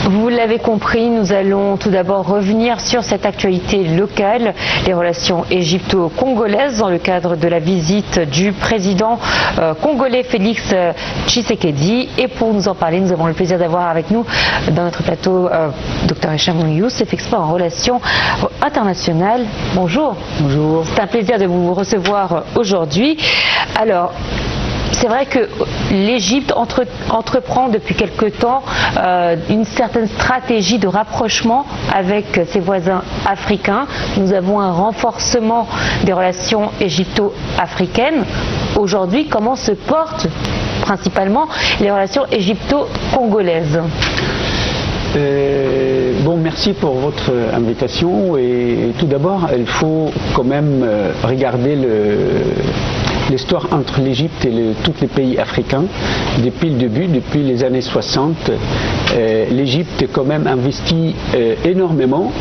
Vous l'avez compris, nous allons tout d'abord revenir sur cette actualité locale, les relations égypto-congolaises dans le cadre de la visite du président congolais Félix Tshisekedi. Et pour nous en parler, nous avons le plaisir d'avoir avec nous dans notre plateau Dr Hicham Youssef, expert en relations internationales. Bonjour. Bonjour. C'est un plaisir de vous recevoir aujourd'hui. Alors, c'est vrai que l'Égypte entreprend depuis quelque temps une certaine stratégie de rapprochement avec ses voisins africains. Nous avons un renforcement des relations égypto-africaines. Aujourd'hui, comment se portent principalement les relations égypto-congolaises ? Bon, merci pour votre invitation. Et tout d'abord, il faut quand même regarder l'histoire entre l'Égypte et tous les pays africains. Depuis le début, depuis les années 60, l'Égypte a quand même investi énormément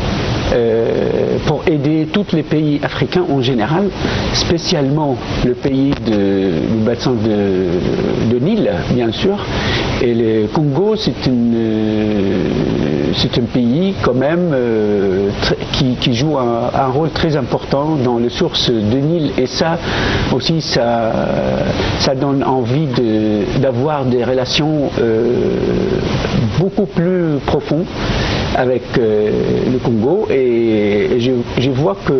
pour aider tous les pays africains en général, spécialement le pays du bassin de Nil, bien sûr. Et le Congo, c'est un pays quand même qui joue un rôle très important dans les sources de Nil, et ça aussi ça donne envie d'avoir des relations beaucoup plus profondes avec le Congo. Et je vois que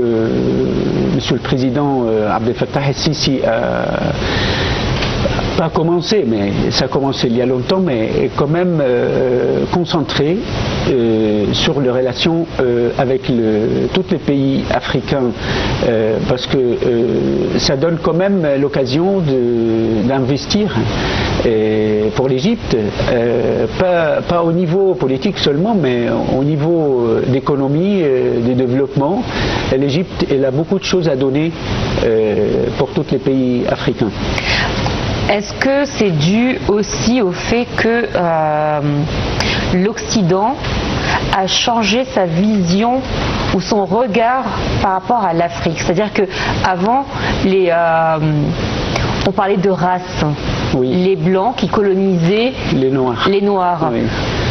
Monsieur le Président Abdel Fattah el-Sisi pas commencé, mais ça a commencé il y a longtemps, mais est quand même concentré sur les relations avec tous les pays africains, parce que ça donne quand même l'occasion d'investir pour l'Égypte, pas au niveau politique seulement, mais au niveau d'économie, de développement. L'Égypte, elle a beaucoup de choses à donner pour tous les pays africains. Est-ce que c'est dû aussi au fait que l'Occident a changé sa vision ou son regard par rapport à l'Afrique? C'est-à-dire qu'avant, on parlait de race. Oui. Les Blancs qui colonisaient les Noirs. Oui.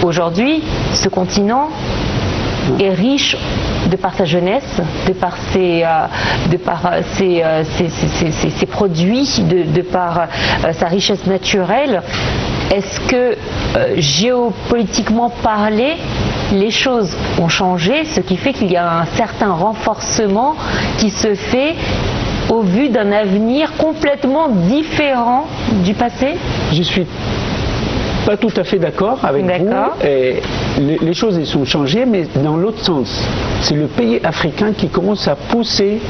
Aujourd'hui, ce continent est riche de par sa jeunesse, de par ses produits, de par sa richesse naturelle. Est-ce que géopolitiquement parlé, les choses ont changé, ce qui fait qu'il y a un certain renforcement qui se fait au vu d'un avenir complètement différent du passé? Je suis pas tout à fait d'accord avec vous. Et les choses elles sont changées, mais dans l'autre sens. C'est le pays africain qui commence à pousser.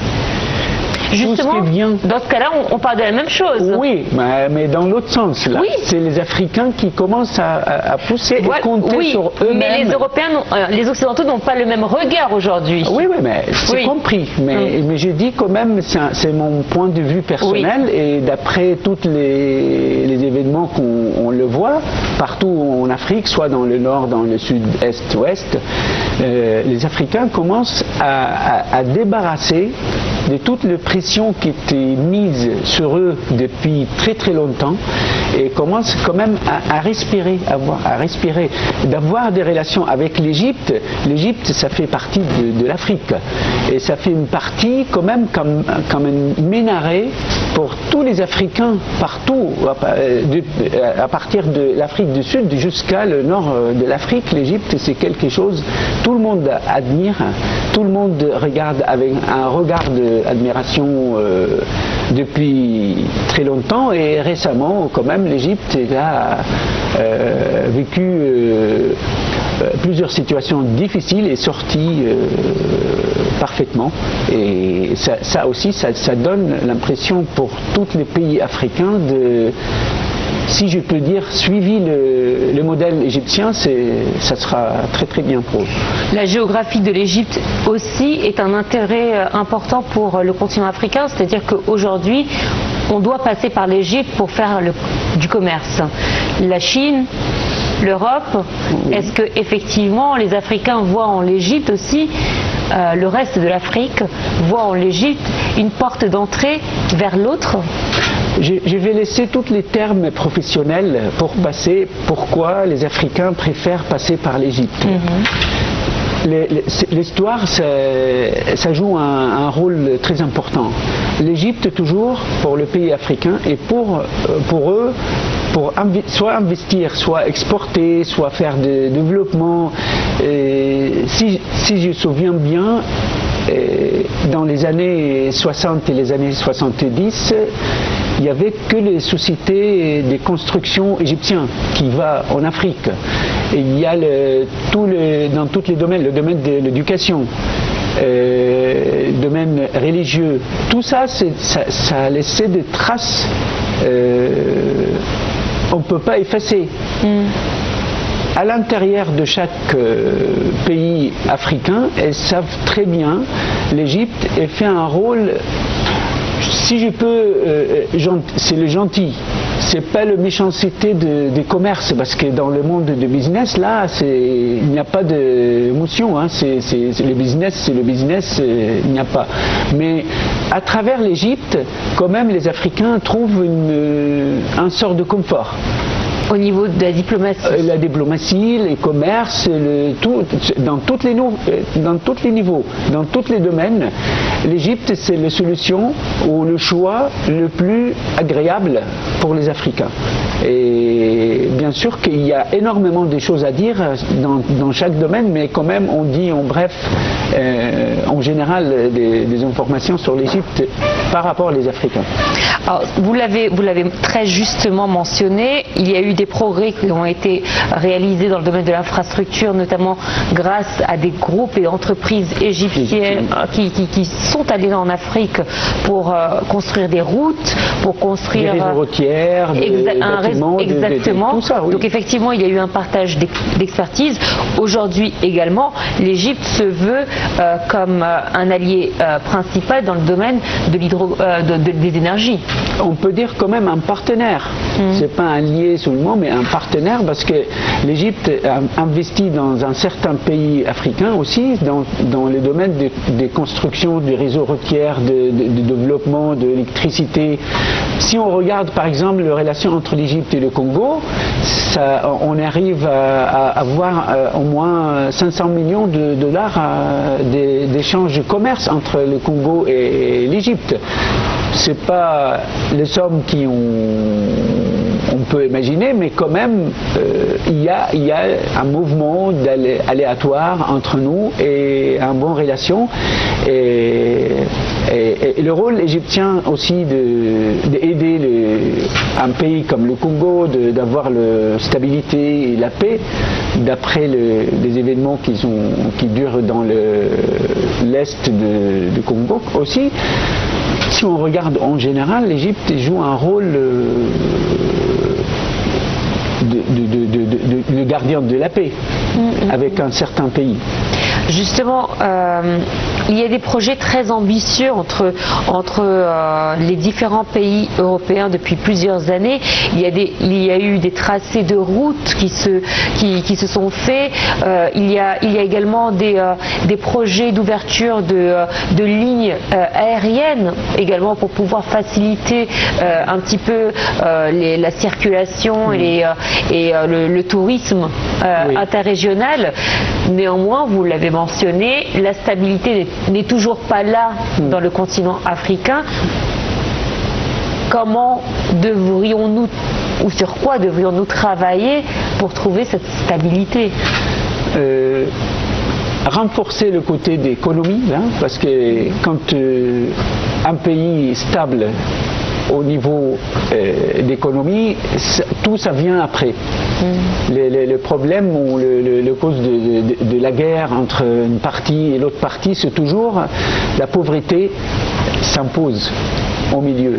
Justement, dans ce cas-là, on parle de la même chose. Oui, mais dans l'autre sens, là, oui. C'est les Africains qui commencent à pousser et compter sur eux-mêmes. Mais les Européens, les Occidentaux n'ont pas le même regard aujourd'hui. Oui, mais c'est compris. Mais je dis quand même, c'est mon point de vue personnel, et d'après tous les événements qu'on le voit partout en Afrique, soit dans le nord, dans le sud, est, ouest, les Africains commencent à débarrasser de toutes les pressions qui étaient mises sur eux depuis très très longtemps, et commencent quand même à respirer, d'avoir des relations avec l'Égypte. L'Égypte, ça fait partie de l'Afrique, et ça fait une partie quand même comme un minaret pour tous les Africains partout, à partir de l'Afrique du Sud jusqu'à le nord de l'Afrique. L'Égypte, c'est quelque chose, tout le monde admire, tout le monde regarde avec un regard d'admiration depuis très longtemps, et récemment quand même l'Égypte a vécu plusieurs situations difficiles et sorti parfaitement, et ça aussi ça donne l'impression pour tous les pays africains si je peux dire, suivi le modèle égyptien, ça sera très très bien pour eux. La géographie de l'Égypte aussi est un intérêt important pour le continent africain, c'est-à-dire qu'aujourd'hui, on doit passer par l'Égypte pour faire du commerce. La Chine, l'Europe, est-ce que effectivement les Africains voient en l'Égypte aussi, le reste de l'Afrique voit en l'Égypte une porte d'entrée vers l'autre? Je vais laisser tous les termes professionnels pour passer pourquoi les Africains préfèrent passer par l'Égypte. L'histoire, ça joue un rôle très important. L'Égypte, toujours, pour le pays africain, et pour eux, soit investir, soit exporter, soit faire du développement. Si je me souviens bien, dans les années 60 et les années 70, il n'y avait que les sociétés de construction égyptiennes qui vont en Afrique. Et il y a dans tous les domaines, le domaine de l'éducation, le domaine religieux, tout ça, ça a laissé des traces on ne peut pas effacer. À l'intérieur de chaque pays africain, elles savent très bien, l'Égypte fait un rôle, si je peux, c'est le gentil. C'est pas la méchanceté des commerces, parce que dans le monde du business, là, il n'y a pas d'émotion. Hein. C'est le business, il n'y a pas. Mais à travers l'Égypte, quand même, les Africains trouvent un sort de confort. Au niveau de la diplomatie. La diplomatie, les commerces, dans tous les niveaux, dans tous les domaines, l'Égypte c'est la solution ou le choix le plus agréable pour les Africains. Et bien sûr qu'il y a énormément de choses à dire dans chaque domaine, mais quand même on dit en bref, en général, des informations sur l'Égypte par rapport aux Africains. Alors, vous l'avez très justement mentionné, il y a eu des progrès qui ont été réalisés dans le domaine de l'infrastructure, notamment grâce à des groupes et entreprises égyptiennes qui sont allés en Afrique pour construire des routes, pour construire des réseaux routières, des bâtiments, exactement. Tout ça, oui. Donc effectivement, il y a eu un partage d'expertise. Aujourd'hui également, l'Égypte se veut comme un allié principal dans le domaine des énergies. On peut dire quand même un partenaire. C'est pas un allié seulement, mais un partenaire, parce que l'Égypte a investi dans un certain pays africain aussi, dans le domaine des constructions des réseaux routiers, de développement, de l'électricité. Si on regarde par exemple les relations entre l'Égypte et le Congo, on arrive à avoir au moins 500 millions de dollars d'échanges de commerce entre le Congo et l'Égypte. C'est pas les sommes on peut imaginer, mais quand même il y a un mouvement aléatoire entre nous et une bonne relation. Et le rôle égyptien aussi d'aider un pays comme le Congo, d'avoir la stabilité et la paix, d'après les événements qui durent dans l'est du Congo aussi. Si on regarde en général, l'Égypte joue un rôle de gardien de la paix avec un certain pays. Justement, il y a des projets très ambitieux entre les différents pays européens depuis plusieurs années. Il y a eu des tracés de routes qui se sont faits. Il y a également des projets d'ouverture de lignes aériennes également pour pouvoir faciliter un petit peu la circulation et le tourisme interrégional. Néanmoins, vous l'avez mentionné, la stabilité n'est toujours pas là dans le continent africain. Comment devrions-nous, ou sur quoi devrions-nous travailler pour trouver cette stabilité? Renforcer le côté d'économie, parce que quand un pays est stable au niveau d'économie, tout ça vient après. Le problème ou le cause de la guerre entre une partie et l'autre partie, c'est toujours la pauvreté s'impose au milieu.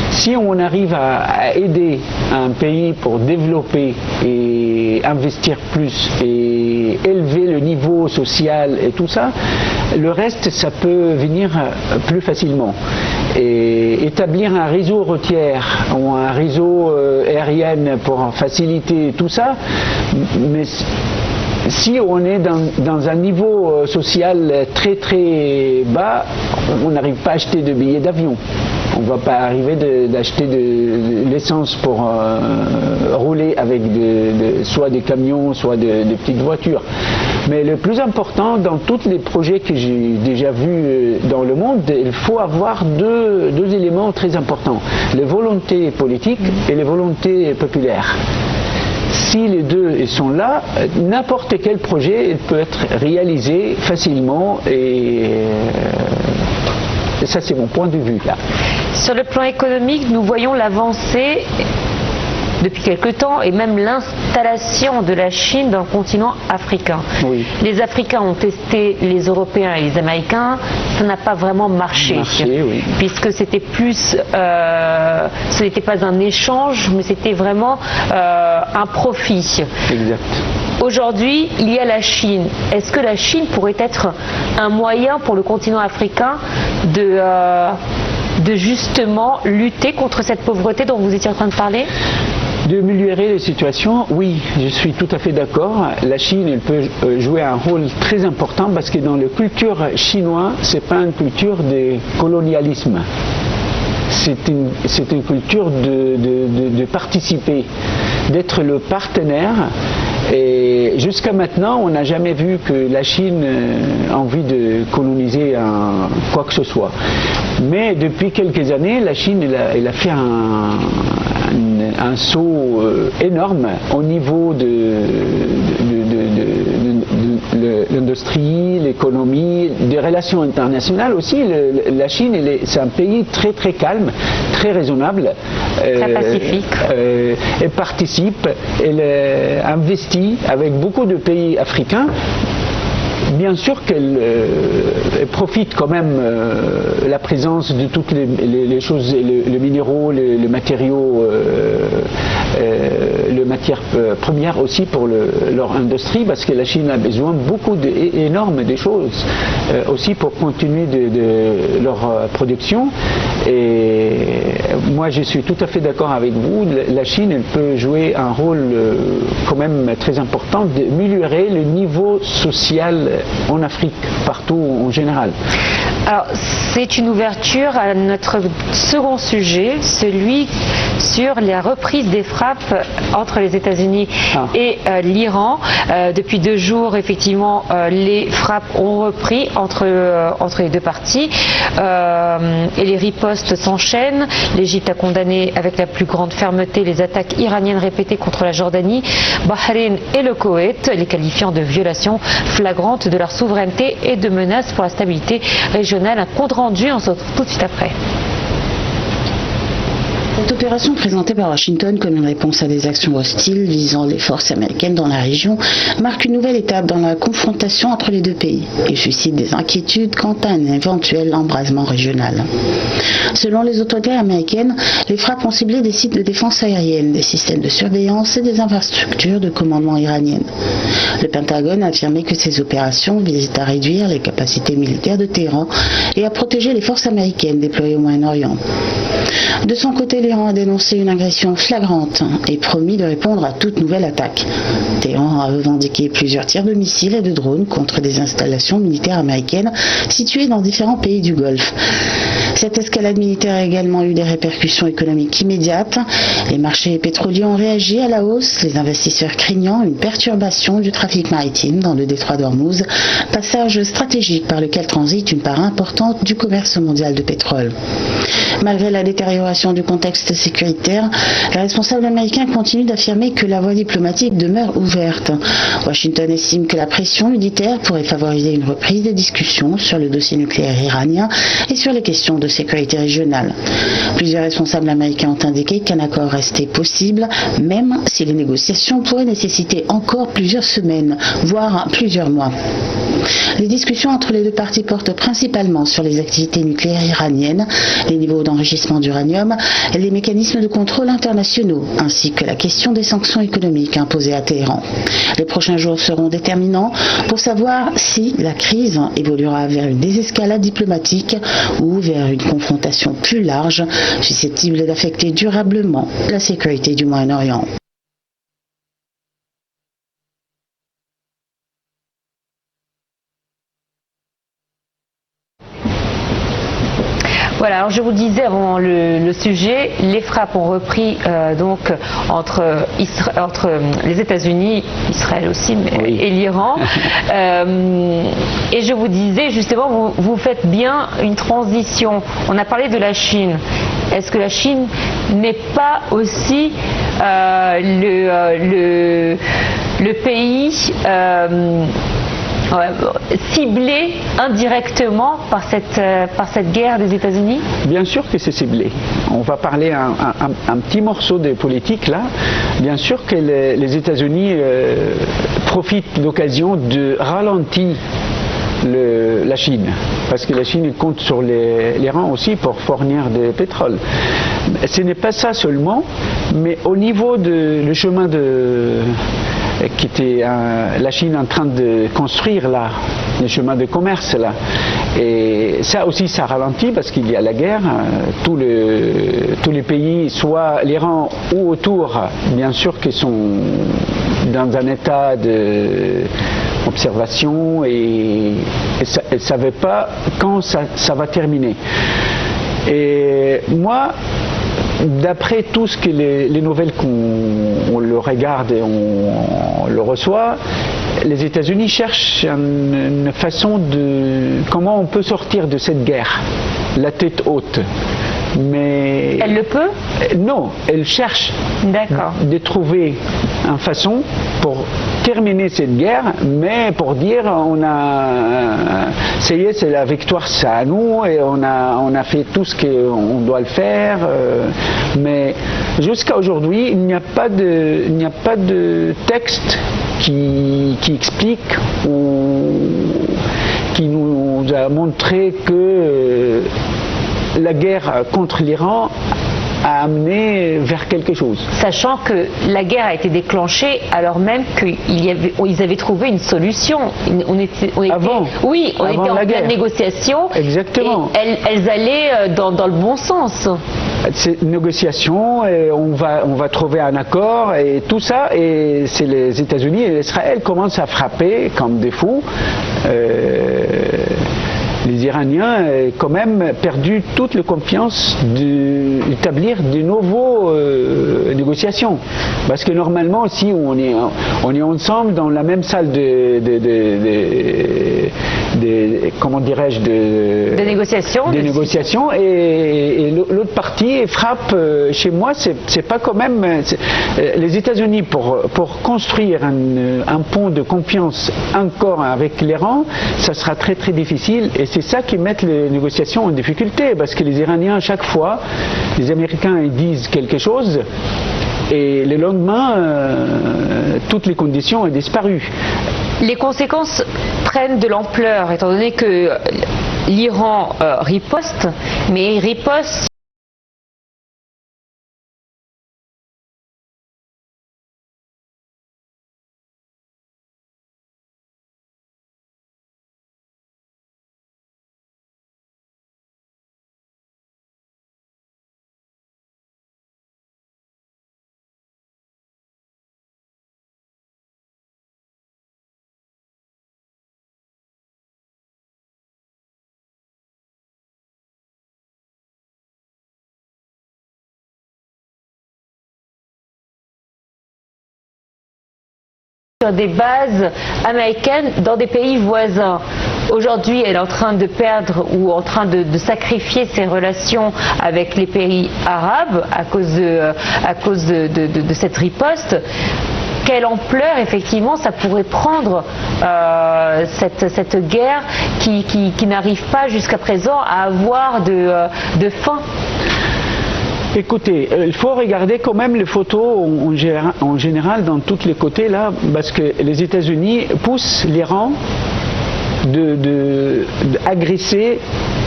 Si on arrive à aider un pays pour développer et investir plus et élever le niveau social et tout ça, le reste, ça peut venir plus facilement. Et établir un réseau routier ou un réseau aérien pour faciliter tout ça, mais si on est dans un niveau social très très bas, on n'arrive pas à acheter de billets d'avion. On ne va pas arriver d'acheter de l'essence pour rouler avec soit des camions, soit des petites voitures. Mais le plus important, dans tous les projets que j'ai déjà vus dans le monde, il faut avoir deux éléments très importants. Les volontés politiques et les volontés populaires. Si les deux ils sont là, n'importe quel projet il peut être réalisé facilement et ça c'est mon point de vue là. Sur le plan économique, nous voyons l'avancée depuis quelque temps et même l'installation de la Chine dans le continent africain. Oui. Les Africains ont testé les Européens et les Américains, ça n'a pas vraiment marché, oui. Puisque c'était plus, ce n'était pas un échange, mais c'était vraiment un profit. Exact. Aujourd'hui, il y a la Chine. Est-ce que la Chine pourrait être un moyen pour le continent africain de justement lutter contre cette pauvreté dont vous étiez en train de parler ? De améliorer les situations, oui, je suis tout à fait d'accord. La Chine, elle peut jouer un rôle très important parce que dans la culture chinoise, c'est pas une culture de colonialisme. C'est une culture de participer, d'être le partenaire. Et jusqu'à maintenant, on n'a jamais vu que la Chine a envie de coloniser quoi que ce soit. Mais depuis quelques années, la Chine elle a fait un saut énorme au niveau de l'industrie, l'économie, des relations internationales aussi. La Chine, c'est un pays très très calme, très raisonnable. Très pacifique. Elle participe, elle investit avec beaucoup de pays africains. Bien sûr qu'elle profite quand même de la présence de toutes les choses, les minéraux, les matériaux, les matières premières aussi pour leur industrie, parce que la Chine a besoin beaucoup énorme de choses aussi pour continuer leur production. Et moi je suis tout à fait d'accord avec vous, la Chine elle peut jouer un rôle quand même très important d'améliorer le niveau social en Afrique, partout en général. Alors, c'est une ouverture à notre second sujet, celui sur la reprise des frappes entre les États-Unis et l'Iran. Depuis 2 jours, effectivement, les frappes ont repris entre les deux parties et les ripostes s'enchaînent. L'Égypte a condamné avec la plus grande fermeté les attaques iraniennes répétées contre la Jordanie, Bahreïn et le Koweït, les qualifiant de violations flagrantes de leur souveraineté et de menaces pour la stabilité régionale. Un compte rendu, on se retrouve tout de suite après. Cette opération présentée par Washington comme une réponse à des actions hostiles visant les forces américaines dans la région marque une nouvelle étape dans la confrontation entre les deux pays et suscite des inquiétudes quant à un éventuel embrasement régional. Selon les autorités américaines, les frappes ont ciblé des sites de défense aérienne, des systèmes de surveillance et des infrastructures de commandement iraniennes. Le Pentagone a affirmé que ces opérations visent à réduire les capacités militaires de Téhéran et à protéger les forces américaines déployées au Moyen-Orient. De son côté, l'Iran a dénoncé une agression flagrante et promis de répondre à toute nouvelle attaque. Téhéran a revendiqué plusieurs tirs de missiles et de drones contre des installations militaires américaines situées dans différents pays du Golfe. Cette escalade militaire a également eu des répercussions économiques immédiates. Les marchés pétroliers ont réagi à la hausse, les investisseurs craignant une perturbation du trafic maritime dans le détroit d'Ormuz, passage stratégique par lequel transite une part importante du commerce mondial de pétrole. Malgré la détérioration du contexte sécuritaire, les responsables américains continuent d'affirmer que la voie diplomatique demeure ouverte. Washington estime que la pression militaire pourrait favoriser une reprise des discussions sur le dossier nucléaire iranien et sur les questions de sécurité régionale. Plusieurs responsables américains ont indiqué qu'un accord restait possible, même si les négociations pourraient nécessiter encore plusieurs semaines, voire plusieurs mois. Les discussions entre les deux parties portent principalement sur les activités nucléaires iraniennes, les niveaux d'enrichissement d'uranium, les mécanismes de contrôle internationaux, ainsi que la question des sanctions économiques imposées à Téhéran. Les prochains jours seront déterminants pour savoir si la crise évoluera vers une désescalade diplomatique ou vers une confrontation plus large, susceptible d'affecter durablement la sécurité du Moyen-Orient. Voilà, alors je vous disais avant le sujet, les frappes ont repris donc entre les États-Unis, Israël aussi, oui. et l'Iran. Et je vous disais justement, vous faites bien une transition. On a parlé de la Chine. Est-ce que la Chine n'est pas aussi le pays ciblé indirectement par cette guerre des États-Unis? Bien sûr que c'est ciblé. On va parler un petit morceau de politique là. Bien sûr que les États-Unis profitent de l'occasion de ralentir la Chine, parce que la Chine compte sur l'Iran aussi pour fournir du pétrole. Ce n'est pas ça seulement, mais au niveau le chemin qui était la Chine en train de construire là, le chemin de commerce là, et ça aussi ça ralentit parce qu'il y a la guerre. Tous les pays, soit l'Iran ou autour, bien sûr qu'ils sont dans un état d'observation et ne savaient pas quand ça va terminer. Et moi, d'après tout ce que les nouvelles qu'on le regarde et on le reçoit, les États-Unis cherchent une façon de comment on peut sortir de cette guerre, la tête haute. Mais elle le peut? Non, elle cherche de trouver une façon pour terminer cette guerre, mais pour dire ça y est, c'est la victoire, c'est à nous et on a fait tout ce qu'on doit le faire. Mais jusqu'à aujourd'hui, il n'y a pas de texte qui explique ou qui nous a montré que la guerre contre l'Iran a amené vers quelque chose. Sachant que la guerre a été déclenchée alors même qu'ils avaient trouvé une solution. On était en pleine négociation. Exactement. Et elles allaient dans le bon sens. C'est une négociation et on va trouver un accord et tout ça, et c'est les États-Unis et Israël commencent à frapper comme des fous. Les Iraniens ont quand même perdu toute la confiance d'établir de nouveaux négociations. Parce que normalement, si on est ensemble dans la même salle comment dirais-je, de négociations, et l'autre partie frappe. Chez moi, c'est pas quand même les États-Unis pour construire un pont de confiance encore avec l'Iran, ça sera très très difficile. Et c'est ça qui met les négociations en difficulté, parce que les Iraniens, chaque fois, les Américains ils disent quelque chose, et le lendemain, toutes les conditions ont disparu. Les conséquences prennent de l'ampleur, étant donné que l'Iran riposte, mais riposte sur des bases américaines dans des pays voisins. Aujourd'hui, elle est en train de perdre ou en train de sacrifier ses relations avec les pays arabes à cause de cette riposte. Quelle ampleur effectivement ça pourrait prendre cette guerre qui n'arrive pas jusqu'à présent à avoir de fin? Écoutez, il faut regarder quand même les photos en général dans tous les côtés là, parce que les États-Unis poussent l'Iran d'agresser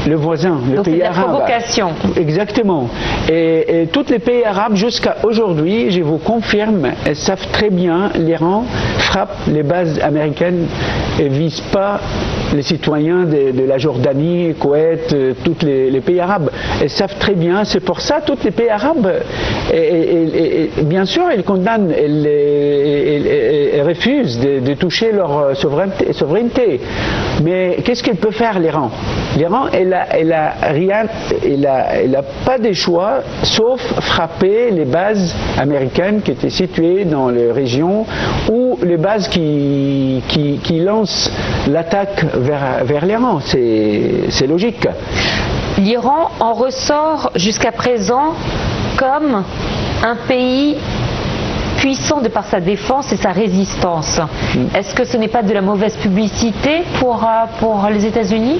le voisin, le pays arabe. Donc c'est la provocation. Exactement. Et tous les pays arabes jusqu'à aujourd'hui, je vous confirme, elles savent très bien, l'Iran frappe les bases américaines et vise pas les citoyens de la Jordanie, Koweït, tous les pays arabes. Ils savent très bien, c'est pour ça tous les pays arabes, et bien sûr, ils condamnent, ils refusent de toucher leur souveraineté. Mais qu'est-ce qu'il peut faire l'Iran? L'Iran, elle a pas de choix sauf frapper les bases américaines qui étaient situées dans les régions ou les bases qui lancent l'attaque vers l'Iran. C'est logique. L'Iran en ressort jusqu'à présent comme un pays puissant de par sa défense et sa résistance. Est-ce que ce n'est pas de la mauvaise publicité pour les États-Unis?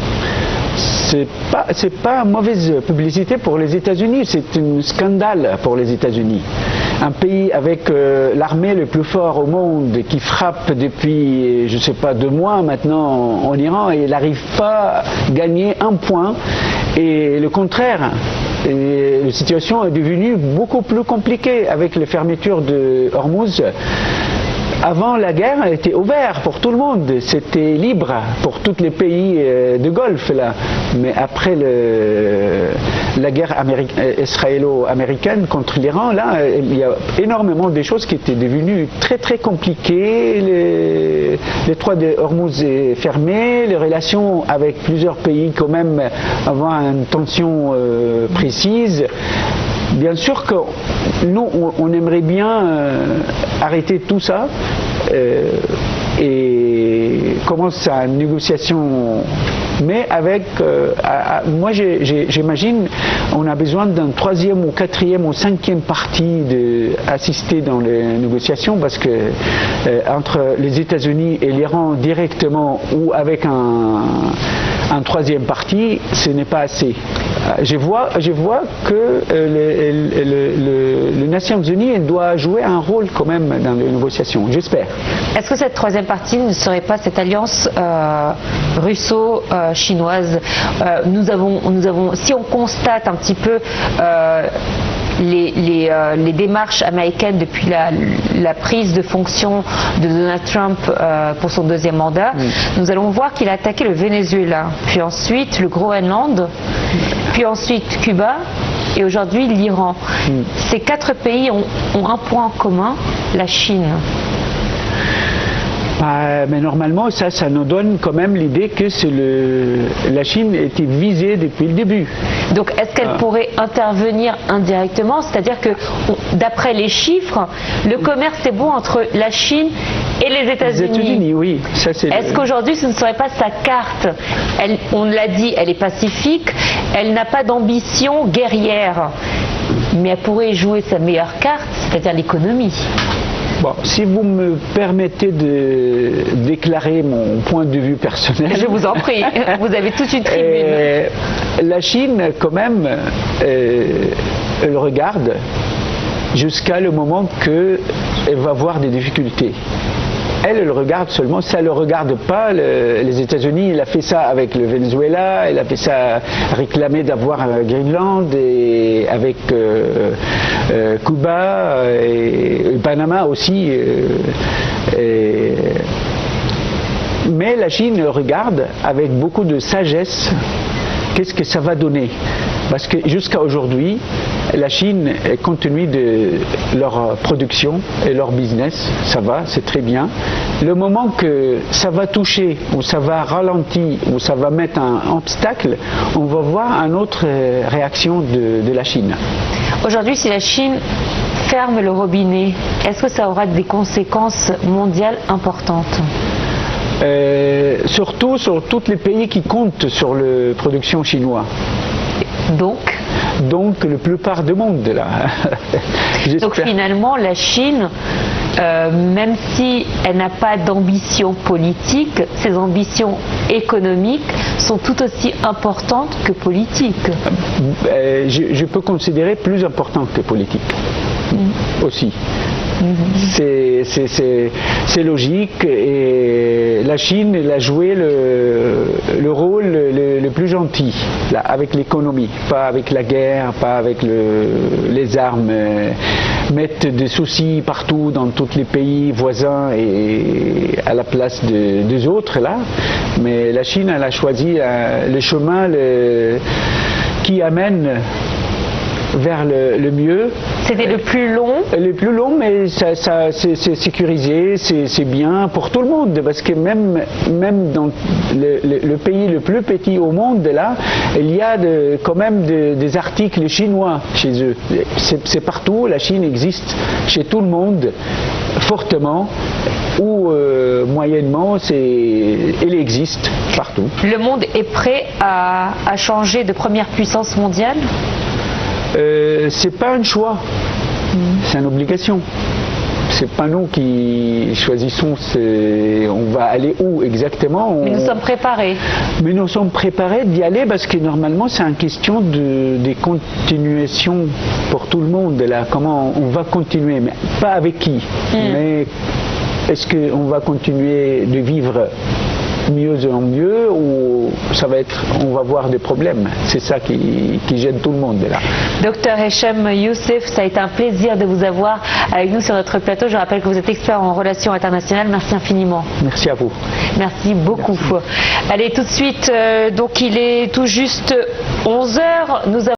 C'est pas une mauvaise publicité pour les États-Unis, c'est un scandale pour les États-Unis. Un pays avec l'armée le plus fort au monde qui frappe depuis, je ne sais pas, 2 mois maintenant en Iran et il n'arrive pas à gagner un point. Et le contraire, la situation est devenue beaucoup plus compliquée avec les fermetures de Hormuz. Avant la guerre, elle était ouverte pour tout le monde, c'était libre pour tous les pays de Golfe là. Mais après la guerre israélo-américaine contre l'Iran, là, il y a énormément de choses qui étaient devenues très très compliquées. Le détroit de Hormuz est fermé, les relations avec plusieurs pays quand même avoir une tension précise. Bien sûr que nous, on aimerait bien arrêter tout ça et commencer une négociation, mais avec, moi j'imagine, on a besoin d'un 3e ou 4e ou 5e parti d'assister dans les négociations parce que entre les États-Unis et l'Iran directement ou avec un 3e parti, ce n'est pas assez. Je vois que les Nations Unies doit jouer un rôle quand même dans les négociations, j'espère. Est-ce que cette 3e partie ne serait pas cette alliance russo-chinoise? Nous avons, si on constate un petit peu les démarches américaines depuis la prise de fonction de Donald Trump pour son 2e mandat, nous allons voir qu'il a attaqué le Venezuela, puis ensuite le Groenland, puis ensuite Cuba et aujourd'hui l'Iran. Ces 4 pays ont un point en commun, la Chine. Mais normalement, ça nous donne quand même l'idée que la Chine était visée depuis le début. Donc, est-ce qu'elle pourrait intervenir indirectement? C'est-à-dire que, d'après les chiffres, le commerce est bon entre la Chine et les États-Unis. Les États-Unis, oui. Est-ce qu'aujourd'hui, ce ne serait pas sa carte? On l'a dit, elle est pacifique, elle n'a pas d'ambition guerrière, mais elle pourrait jouer sa meilleure carte, c'est-à-dire l'économie. Bon, si vous me permettez de déclarer mon point de vue personnel. Je vous en prie, vous avez toute une tribune. La Chine, quand même, elle regarde jusqu'à le moment qu'elle va avoir des difficultés. Elle regarde seulement, ça ne le regarde pas. Les États-Unis, il a fait ça avec le Venezuela, il a fait ça réclamer d'avoir Greenland et avec Cuba et Panama aussi. Mais la Chine regarde avec beaucoup de sagesse qu'est-ce que ça va donner. Parce que jusqu'à aujourd'hui, la Chine, compte tenu de leur production et leur business, ça va, c'est très bien. Le moment que ça va toucher, ou ça va ralentir, ou ça va mettre un obstacle, on va voir une autre réaction de la Chine. Aujourd'hui, si la Chine ferme le robinet, est-ce que ça aura des conséquences mondiales importantes ? Surtout sur tous les pays qui comptent sur la production chinoise. Donc la plupart du monde là. Donc finalement la Chine, même si elle n'a pas d'ambition politique, ses ambitions économiques sont tout aussi importantes que politiques. Je peux considérer plus importantes que politiques aussi. C'est logique et la Chine elle a joué le rôle le plus gentil là, avec l'économie, pas avec la guerre, pas avec les armes, mettre des soucis partout dans tous les pays voisins et à la place des autres là. Mais la Chine elle a choisi le chemin qui amène vers le mieux. C'était le plus long. Le plus long, mais c'est sécurisé, c'est bien pour tout le monde, parce que même dans le pays le plus petit au monde, là, il y a quand même des articles chinois chez eux. C'est partout, la Chine existe chez tout le monde, fortement, ou moyennement, elle existe partout. Le monde est prêt à changer de première puissance mondiale ? C'est pas un choix, c'est une obligation. C'est pas nous qui choisissons on va aller où exactement. Mais nous sommes préparés. Mais nous sommes préparés d'y aller parce que normalement c'est une question des continuations pour tout le monde. Là, comment on va continuer, mais pas avec qui. Mais est-ce qu'on va continuer de vivre mieux en mieux ou on va voir des problèmes. C'est ça qui gêne tout le monde là. Docteur Hesham Youssef, ça a été un plaisir de vous avoir avec nous sur notre plateau. Je rappelle que vous êtes expert en relations internationales. Merci infiniment. Merci à vous. Merci beaucoup. Merci. Allez, tout de suite, donc il est tout juste 11h. Nous avons